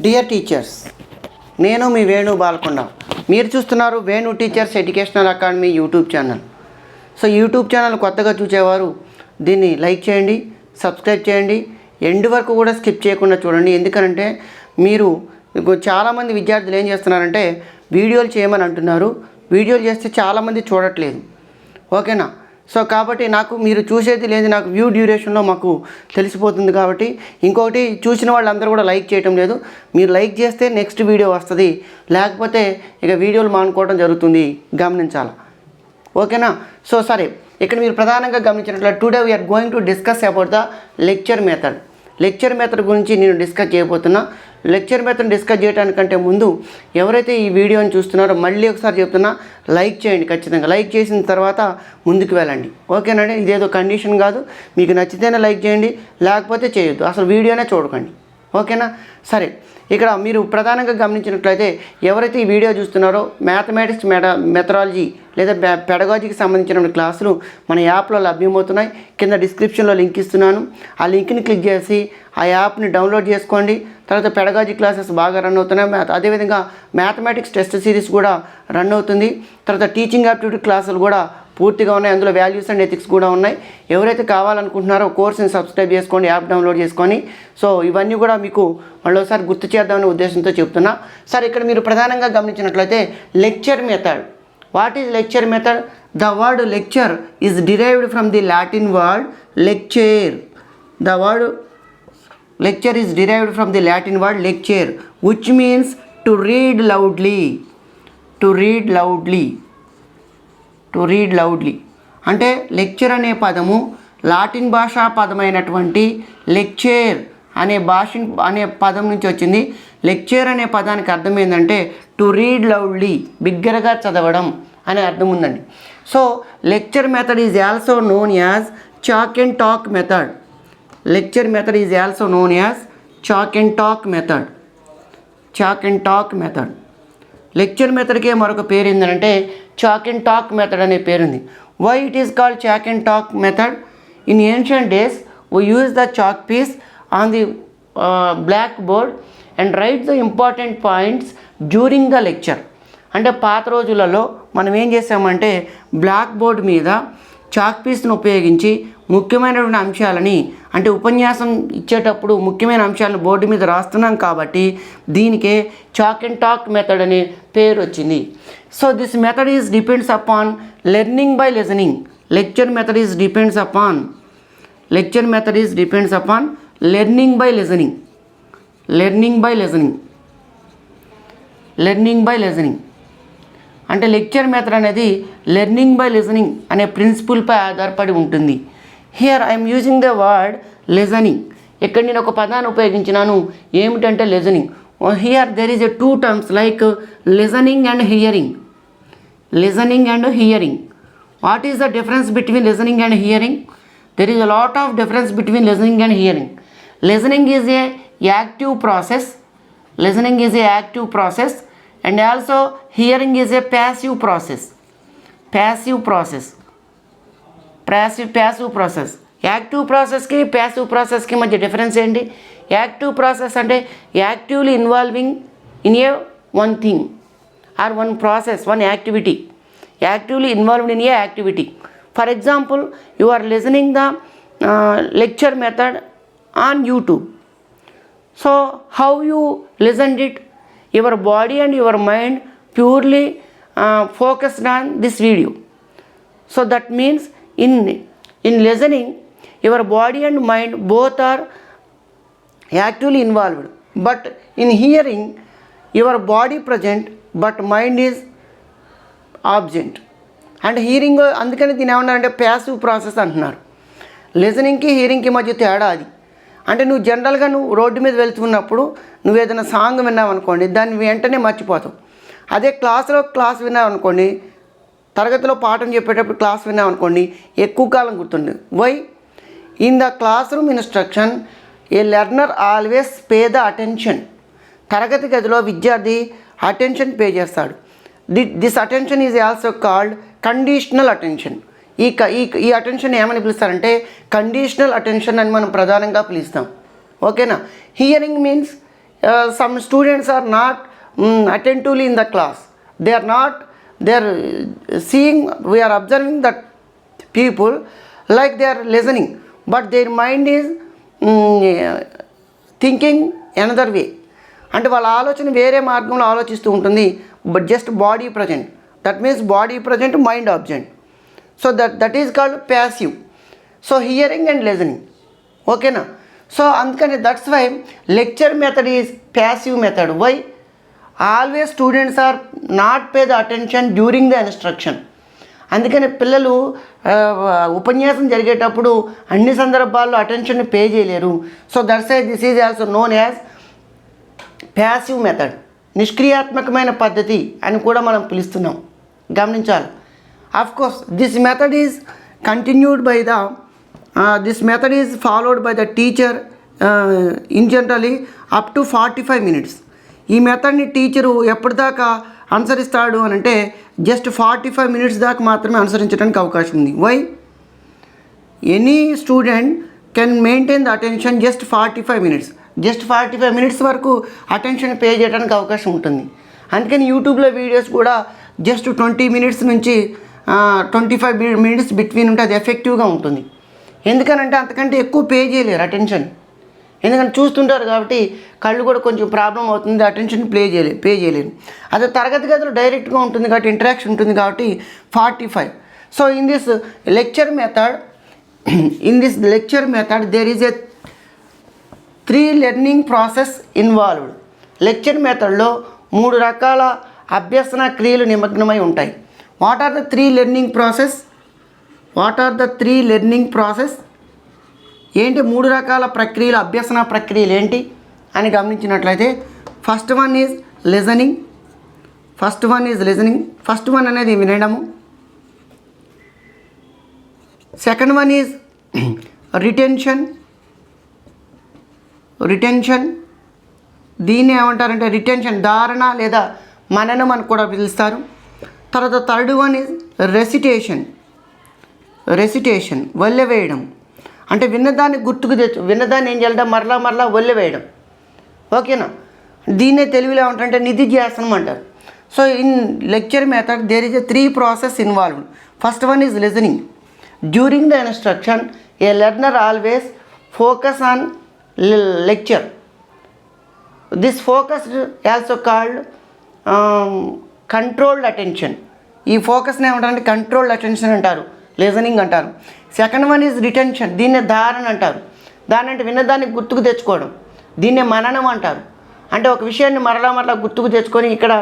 Dear teachers, నేను మీ వేణు బాలకొండ. మీరు చూస్తున్నారు Venu teachers educational academy YouTube channel. So YouTube channel కొత్తగా చూసేవారు దీన్ని లైక్ చేయండి, సబ్స్క్రైబ్ చేయండి, ఎండ్ వరకు కూడా స్కిప్ చేయకుండా చూడండి. ఎందుకంటే మీరు చాలామంది విద్యార్థులు ఏం చేస్తున్నారంటే వీడియోలు చేయమని అంటున్నారు, వీడియోలు చేస్తే చాలామంది చూడట్లేదు. ఓకేనా? సో కాబట్టి నాకు మీరు చూసేది లేదు, నాకు వ్యూ డ్యూరేషన్లో మాకు తెలిసిపోతుంది. కాబట్టి ఇంకొకటి, చూసిన వాళ్ళందరూ కూడా లైక్ చేయటం లేదు. మీరు లైక్ చేస్తే నెక్స్ట్ వీడియో వస్తుంది, లేకపోతే ఇక వీడియోలు మానుకోవడం జరుగుతుంది, గమనించాలి. ఓకేనా? సో సరే, ఇక్కడ మీరు ప్రధానంగా గమనించినట్లయితే today we're going to discuss about the lecture method. Lecture method గురించి నేను డిస్కస్ చేయబోతున్నా. లెక్చర్ మెథడ్ డిస్కస్ చేయడానికంటే ముందు ఎవరైతే ఈ వీడియోని చూస్తున్నారో మళ్ళీ ఒకసారి చెప్తున్నా, లైక్ చేయండి. ఖచ్చితంగా లైక్ చేసిన తర్వాత ముందుకు వెళ్ళండి. ఓకేనండి? ఇదేదో కండిషన్ కాదు, మీకు నచ్చితేనే లైక్ చేయండి, లేకపోతే చేయొద్దు, అసలు వీడియోనే చూడకండి. ఓకేనా? సరే, ఇక్కడ మీరు ప్రధానంగా గమనించినట్లయితే ఎవరైతే ఈ వీడియో చూస్తున్నారో మ్యాథమెటిక్స్ మెథడాలజీ లేదా పెడగాజీకి సంబంధించిన క్లాసులు మన యాప్లో లభ్యమవుతున్నాయి. కింద డిస్క్రిప్షన్లో లింక్ ఇస్తున్నాను. ఆ లింక్ని క్లిక్ చేసి ఆ యాప్ని డౌన్లోడ్ చేసుకోండి. తర్వాత పెడగాజీ క్లాసెస్ బాగా రన్ అవుతున్నాయి. అదేవిధంగా మ్యాథమెటిక్స్ టెస్ట్ సిరీస్ కూడా రన్ అవుతుంది. తర్వాత టీచింగ్ యాప్టిట్యూడ్ క్లాసులు కూడా పూర్తిగా ఉన్నాయి. అందులో వాల్యూస్ అండ్ ఎథిక్స్ కూడా ఉన్నాయి. ఎవరైతే కావాలనుకుంటున్నారో కోర్సుని సబ్స్క్రైబ్ చేసుకోండి, యాప్ డౌన్లోడ్ చేసుకొని. సో ఇవన్నీ కూడా మీకు మళ్ళీసారి గుర్తు చేద్దామనే ఉద్దేశంతో చెప్తున్నా. సరే, ఇక్కడ మీరు ప్రధానంగా గమనించినట్లయితే lecture method. What is lecture method? The word lecture is derived from the Latin word lecture. The word lecture is derived from the Latin word lecture, which means to read loudly. To read loudly. To read loudly. అంటే lecture అనే పదము Latin భాషా పదమైనటువంటి lecture అనే పదం నుంచి వచ్చింది. Lecture అనే పదానికి అర్థం ఏంటంటే టు రీడ్ లౌడ్లీ, బిగ్గరగా చదవడం అనే అర్థం ఉందండి. So lecture method is also known as chalk and talk method. Lecture method is also known as chalk and talk method. Chalk and talk method. Lecture method కే మరొక పేరు ఏంటంటే chalk and talk method అనే పేరుంది. Why it is called chalk and talk method? In ancient days, we use the chalk piece on the blackboard and write the important points during the lecture. అంటే పాత రోజులలో మనం ఏం చేసామంటే black board మీద chalk పీస్ను ఉపయోగించి ముఖ్యమైనటువంటి అంశాలని, అంటే ఉపన్యాసం ఇచ్చేటప్పుడు ముఖ్యమైన అంశాలను బోర్డు మీద రాస్తున్నాం కాబట్టి దీనికే చాక్ అండ్ టాక్ మెథడ్ అనే పేరు వచ్చింది. So this method is depends upon learning by listening. Lecture method is depends upon learning by listening. Learning by listening అంటే లెక్చర్ మెథడ్ అనేది లెర్నింగ్ బై లిజనింగ్ అనే ప్రిన్సిపుల్పై ఆధారపడి ఉంటుంది. Here I'm using the word listening. ఇక్కడ నేను ఒక పదాన్ని ఉపయోగించినాను, ఏమిటంటే listening. Here there is a two terms like listening and hearing. What is the difference between listening and hearing? There is a lot of difference between listening and hearing. Listening is a active process and also hearing is a passive process. Active ప్రాసెస్కి ప్యాసివ్ ప్రాసెస్కి మధ్య difference ఏంటి? Active process అంటే actively involving in a one thing or one process, one activity. Actively involved in a activity. For example, you are listening the lecture method on YouTube. So how you listened it? Your body and your mind purely focused on this video. So that means in listening, your body and mind both are actively involved. But in hearing, your body present but mind is absent. And hearing అందుకని దీని ఏమన్నారంటే passive process అంటున్నారు. లిజనింగ్కి హియరింగ్కి మధ్య తేడా అది. అంటే నువ్వు జనరల్గా రోడ్డు మీద వెళ్తున్నప్పుడు నువ్వు ఏదైనా సాంగ్ విన్నావు అనుకోండి, దాన్ని వెంటనే మర్చిపోతావు. అదే క్లాస్ విన్నావు అనుకోండి, తరగతిలో పాఠం చెప్పేటప్పుడు క్లాస్ విన్నావు అనుకోండి, ఎక్కువ కాలం గుర్తుంది. Why? In the classroom instruction a learner always pay the attention. తరగతి గదిలో విద్యార్థి అటెన్షన్ పే చేస్తాడు. This attention is also called conditional attention. ఈ అటెన్షన్ ఏమని పిలుస్తారంటే కండిషనల్ అటెన్షన్ అని మనం ప్రధానంగా పిలుస్తాం. ఓకేనా? Hearing means some students are not attentively in the class. They are seeing, we are observing that people like they are listening, but their mind is thinking another way. అంటే వాళ్ళ ఆలోచన వేరే మార్గంలో ఆలోచిస్తూ ఉంటుంది. But just body present, that means body present, mind absent. So that is called passive. So hearing and listening. ఓకేనా? So అందుకని that's why lecture method is passive method. Why? Always students are not pay the attention during the instruction. అందుకని పిల్లలు ఉపన్యాసం జరిగేటప్పుడు అన్ని సందర్భాల్లో attention pay చేయలేరు. So that's why this is also known as passive method, నిష్క్రియాత్మకమైన పద్ధతి అని కూడా మనం పిలుస్తున్నాం. గమనించాలి. Course this method is continued by the this method is followed by the teacher in generally up to 45 minutes. ఈ మెథడ్ని teacher ఎప్పటిదాకా అనుసరిస్తాడు అని అంటే జస్ట్ 45 minutes దాకా మాత్రమే అనుసరించడానికి అవకాశం ఉంది. Why? Any student can maintain the attention just 45 minutes. Just 45 minutes వరకు అటెన్షన్ పే చేయడానికి అవకాశం ఉంటుంది. అందుకని యూట్యూబ్లో వీడియోస్ కూడా జస్ట్ 20 minutes నుంచి 25 minutes బిట్వీన్ ఉంటే అది ఎఫెక్టివ్గా ఉంటుంది. ఎందుకనంటే అంతకంటే ఎక్కువ పే చేయలేరు అటెన్షన్. ఎందుకంటే చూస్తుంటారు కాబట్టి కళ్ళు కూడా కొంచెం ప్రాబ్లం అవుతుంది, అటెన్షన్ పే చేయలేరు. అదే తరగతి గదిలో డైరెక్ట్గా ఉంటుంది కాబట్టి ఇంటరాక్షన్ ఉంటుంది కాబట్టి 45. So in this lecture method there is a 3 learning process involved. Lecture మెథడ్లో 3 రకాల అభ్యసన క్రియలు నిమగ్నమై ఉంటాయి. What are the 3 learning process? ఏంటి 3 రకాల ప్రక్రియలు, అభ్యసన ప్రక్రియలు ఏంటి అని గమనించినట్లయితే first one is listening. First one అనేది వినడము. Second one is retention. దీన్ని ఏమంటారంటే రిటెన్షన్, ధారణ లేదా మననం అని కూడా పిలుస్తారు. తర్వాత థర్డ్ వన్ ఈజ్ రెసిటేషన్, వల్లెవేయడం. అంటే విన్నదాన్ని విన్నదాన్ని ఏం చేయాలంటే మరలా వల్లెవేయడం. ఓకేనా? దీన్నే తెలుగులో ఏమంటారంటే నిధిధ్యాసనం అంటారు. So in lecture method there is a 3 process involved. First one is listening. During the instruction a learner always focus on lecture. This focus also called controlled attention. ఈ ఫోకస్ని ఏమంటారంటే కంట్రోల్డ్ అటెన్షన్ అంటారు, లిజనింగ్ అంటారు. Second one is retention. దీన్నే ధారణ అంటారు. దాని అంటే విన్నదాన్ని గుర్తుకు తెచ్చుకోవడం. దీన్నే మననం అంటారు. అంటే ఒక విషయాన్ని మరలా గుర్తుకు తెచ్చుకొని ఇక్కడ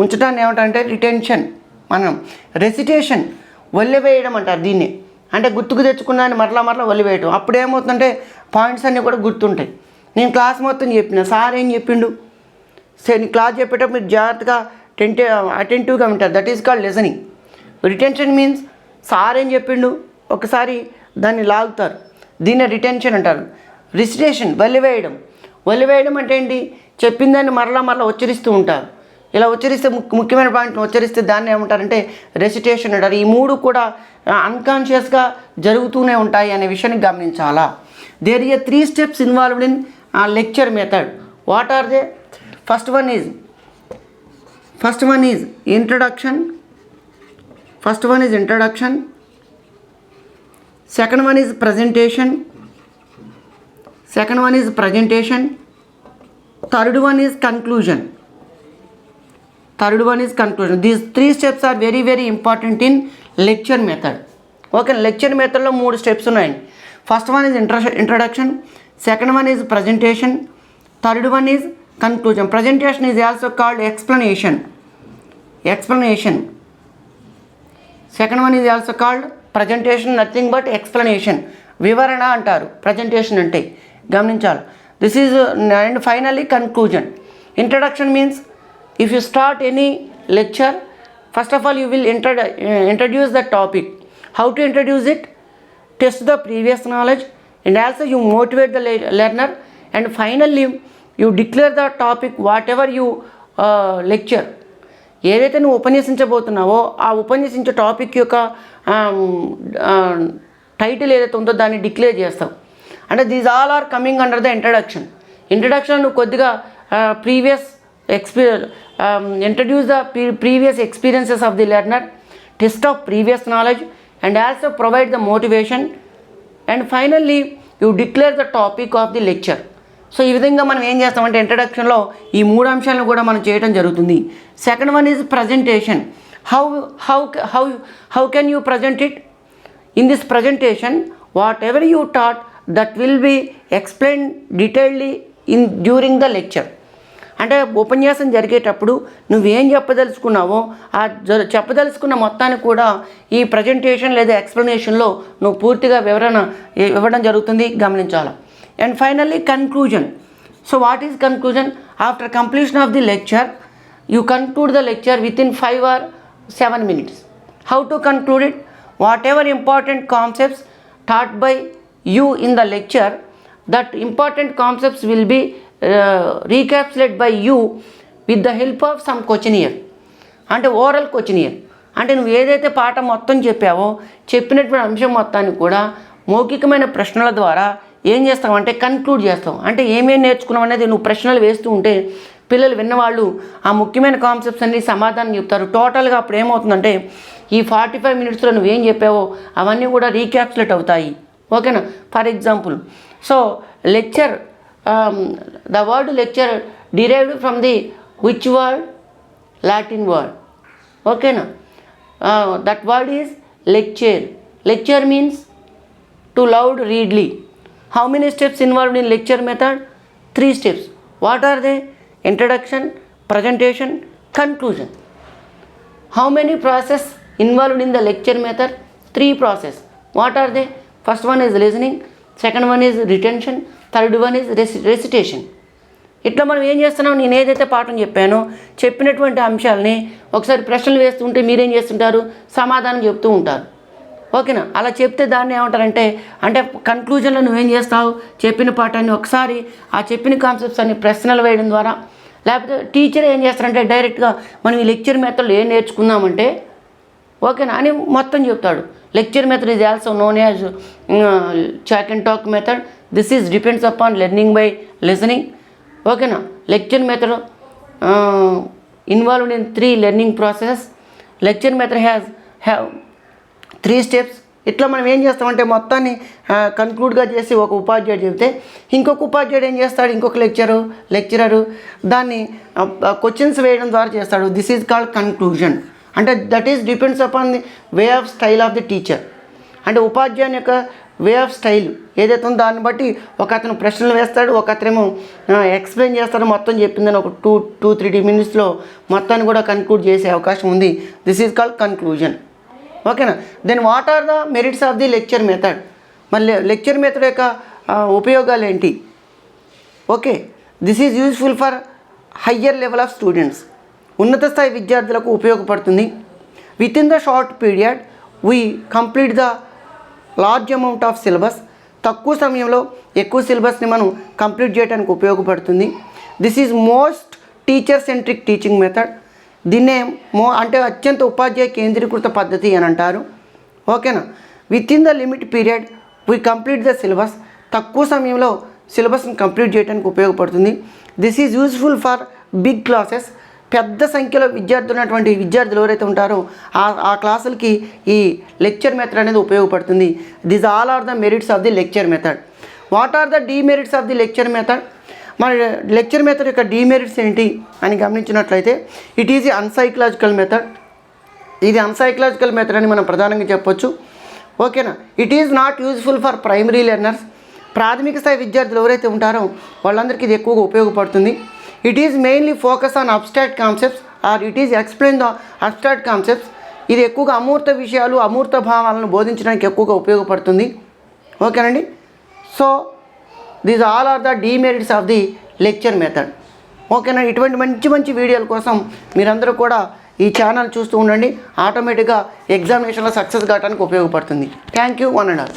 ఉంచడాన్ని ఏమంటారంటే రిటెన్షన్, మననం. రెసిటేషన్, వల్లెవేయడం అంటారు దీన్ని. అంటే గుర్తుకు తెచ్చుకున్నాన్ని మరలా వల్లెవేయడం. అప్పుడు ఏమవుతుందంటే పాయింట్స్ అన్నీ కూడా గుర్తుంటాయి. నేను క్లాస్ మొత్తం చెప్పిన, సార్ ఏం చెప్పిండు, సరే క్లాస్ చెప్పేటప్పుడు మీరు జాగ్రత్తగా అటెంటివ్గా ఉంటారు. That is called listening. Retention means sir ఏం చెప్పిండు ఒకసారి దాన్ని లాగుతారు, దీన్ని రిటెన్షన్ అంటారు. రిసిటేషన్, వల్లెవేయడం అంటే ఏంటి, చెప్పిందాన్ని మరలా ఉచ్చరిస్తూ ఉంటారు. ఇలా ఉచ్చరిస్తే ముఖ్యమైన పాయింట్ని ఉచ్చరిస్తే దాన్ని ఏమంటారంటే రెసిటేషన్ అంటారు. ఈ 3 కూడా అన్కాన్షియస్గా జరుగుతూనే ఉంటాయి అనే విషయాన్ని గమనించాలా. There is 3 steps involved in lecture method. What are they? First one is introduction. Second one is presentation. Third one is conclusion. These 3 steps are very, very important in lecture method. Okay, lecture methodలో 3 steps ఉన్నాయండి. First one is introduction, second one is presentation, third one is conclusion. Presentation is also called explanation. Second one is also called presentation, nothing but explanation. వివరణ అంటారు presentation అంటే, గమనించాలి. This is and finally conclusion. Introduction means if you start any lecture, first of all you will introduce the topic. How to introduce it? Test the previous knowledge and also you motivate the learner, and finally you declare the topic whatever you lecture. ఏదైతే నువ్వు ఉపన్యసించబోతున్నావో ఆ ఉపన్యసించే topic యొక్క title ఏదైతే ఉందో దాన్ని declare చేస్తావు. అంటే these all are coming under the introduction. నువ్వు కొద్దిగా introduce the previous experiences of the learner, test of previous knowledge, and also provide the motivation, and finally you declare the topic of the lecture. So ఈ విధంగా మనం ఏం చేస్తామంటే ఇంట్రడక్షన్లో ఈ 3 అంశాలను కూడా మనం చేయడం జరుగుతుంది. Second one is presentation. How can you present it? In this presentation whatever you taught that will be explain detailedly during the lecture. అంటే ఉపన్యాసం జరిగేటప్పుడు నువ్వేం చెప్పదలుచుకున్నావో ఆ చెప్పదలుచుకున్న మొత్తాన్ని కూడా ఈ ప్రజెంటేషన్ లేదా ఎక్స్ప్లెనేషన్లో నువ్వు పూర్తిగా వివరణ ఇవ్వడం జరుగుతుంది, గమనించాలి. And finally conclusion. So what is conclusion? After completion of the lecture, you conclude the lecture within 5 or 7 minutes. How to conclude it? Whatever important concepts taught by you in the lecture, that important concepts will be recapitulated by you with the help of some questionnaire. అంటే oral క్వశ్చనియర్. అంటే నువ్వు ఏదైతే పాఠం మొత్తం చెప్పావో చెప్పినటువంటి అంశం మొత్తాన్ని కూడా మౌఖికమైన ప్రశ్నల ద్వారా ఏం చేస్తావు అంటే కన్క్లూడ్ చేస్తావు. అంటే ఏమేమి నేర్చుకున్నావు అనేది నువ్వు ప్రశ్నలు వేస్తూ ఉంటే పిల్లలు విన్నవాళ్ళు ఆ ముఖ్యమైన కాన్సెప్ట్స్ అన్ని సమాధానం చెప్తారు. టోటల్గా అప్పుడు ఏమవుతుందంటే ఈ 45 మినిట్స్లో నువ్వేం చెప్పావో అవన్నీ కూడా రీక్యాప్చులేట్ అవుతాయి. ఓకేనా? For example, so lecture, the word lecture derived from the which word? Latin word. ఓకేనా? That word is lecture. Lecture means to loud readly. How many steps involved in lecture method? 3 steps. What are they? Introduction, presentation, conclusion. How many process involved in the lecture method? 3 process. What are they? First one is listening, second one is retention, third one is recitation. ఇట్లా మనం ఏం చేస్తున్నాం, నేను ఏదైతే పాఠం చెప్పానో చెప్పినటువంటి అంశాలని ఒకసారి ప్రశ్నలు వేస్తుంటే మీరేం చేస్తుంటారు, సమాధానం చెప్తూ ఉంటారు. ఓకేనా? అలా చెప్తే దాన్ని ఏమంటారంటే, అంటే కన్క్లూజన్లో నువ్వేం చేస్తావు, చెప్పిన పాఠాన్ని ఒకసారి ఆ చెప్పిన కాన్సెప్ట్స్ అన్ని ప్రశ్నలు వేయడం ద్వారా, లేకపోతే టీచర్ ఏం చేస్తారంటే డైరెక్ట్గా మనం ఈ లెక్చర్ మెథడ్లో ఏం నేర్చుకున్నామంటే ఓకేనా అని మొత్తం చెప్తాడు. Lecture method is also known as chalk and talk method. This is depends upon learning by listening. ఓకేనా? Lecture method involved in 3 learning process. Lecture method have 3 steps. ఇట్లా మనం ఏం చేస్తామంటే మొత్తాన్ని కన్క్లూడ్గా చేసి ఒక ఉపాధ్యాయుడు చెబితే ఇంకొక ఉపాధ్యాయుడు ఏం చేస్తాడు, ఇంకొక లెక్చరరు దాన్ని క్వశ్చన్స్ వేయడం ద్వారా చేస్తాడు. This is called conclusion. అంటే that is depends upon the way of style of the teacher. అంటే ఉపాధ్యాయుని యొక్క వే ఆఫ్ స్టైల్ ఏదైతే ఉందో దాన్ని బట్టి ఒక అతను ప్రశ్నలు వేస్తాడు, ఒక అతనేమో ఎక్స్ప్లెయిన్ చేస్తాడు. మొత్తం చెప్పిందని ఒక 2-3 మినిట్స్లో మొత్తాన్ని కూడా కన్క్లూడ్ చేసే అవకాశం ఉంది. This is called conclusion. ఓకేనా? Then what are the merits of the lecture method? మళ్ళీ లెక్చర్ మెథడ్ యొక్క ఉపయోగాలు ఏంటి? Okay, this is useful for higher level of students. ఉన్నత స్థాయి విద్యార్థులకు ఉపయోగపడుతుంది. With in the short period we complete the large amount of syllabus. తక్కువ సమయంలో ఎక్కువ సిలబస్ని మనం కంప్లీట్ చేయడానికి ఉపయోగపడుతుంది. This is most teacher centric teaching method. దీన్నే అంటే అత్యంత ఉపాధ్యాయ కేంద్రీకృత పద్ధతి అని అంటారు. ఓకేనా? With in the limit period we complete the syllabus. తక్కువ సమయంలో సిలబస్ని కంప్లీట్ చేయడానికి ఉపయోగపడుతుంది. This is useful for big classes. పెద్ద సంఖ్యలో ఉన్నటువంటి విద్యార్థులు ఎవరైతే ఉంటారో ఆ క్లాసులకి ఈ లెక్చర్ మెథడ్ అనేది ఉపయోగపడుతుంది. This all are the merits of the lecture method. What are the demerits of the lecture method? మన లెక్చర్ మెథడ్ యొక్క డీమెరిట్స్ ఏంటి అని గమనించినట్లయితే, ఇట్ ఈజ్ అన్సైకలాజికల్ మెథడ్. ఇది అన్సైకలాజికల్ మెథడ్ అని మనం ప్రధానంగా చెప్పొచ్చు. ఓకేనా? It is not useful for primary learners. ప్రాథమిక స్థాయి విద్యార్థులు ఎవరైతే ఉంటారో వాళ్ళందరికీ ఇది ఎక్కువగా ఉపయోగపడుతుంది. It is mainly focus on abstract concepts or it is explain the abstract concepts. ఇది ఎక్కువగా అమూర్త విషయాలు, అమూర్త భావాలను బోధించడానికి ఎక్కువగా ఉపయోగపడుతుంది. ఓకేనండి? So these all are the demerits of the lecture method. ఓకేనా? ఇటువంటి మంచి వీడియోల కోసం మీరందరూ కూడా ఈ ఛానల్ చూస్తూ ఉండండి. ఆటోమేటిక్గా ఎగ్జామినేషన్లో సక్సెస్ కావడానికి ఉపయోగపడుతుంది. Thank you. 1 and all.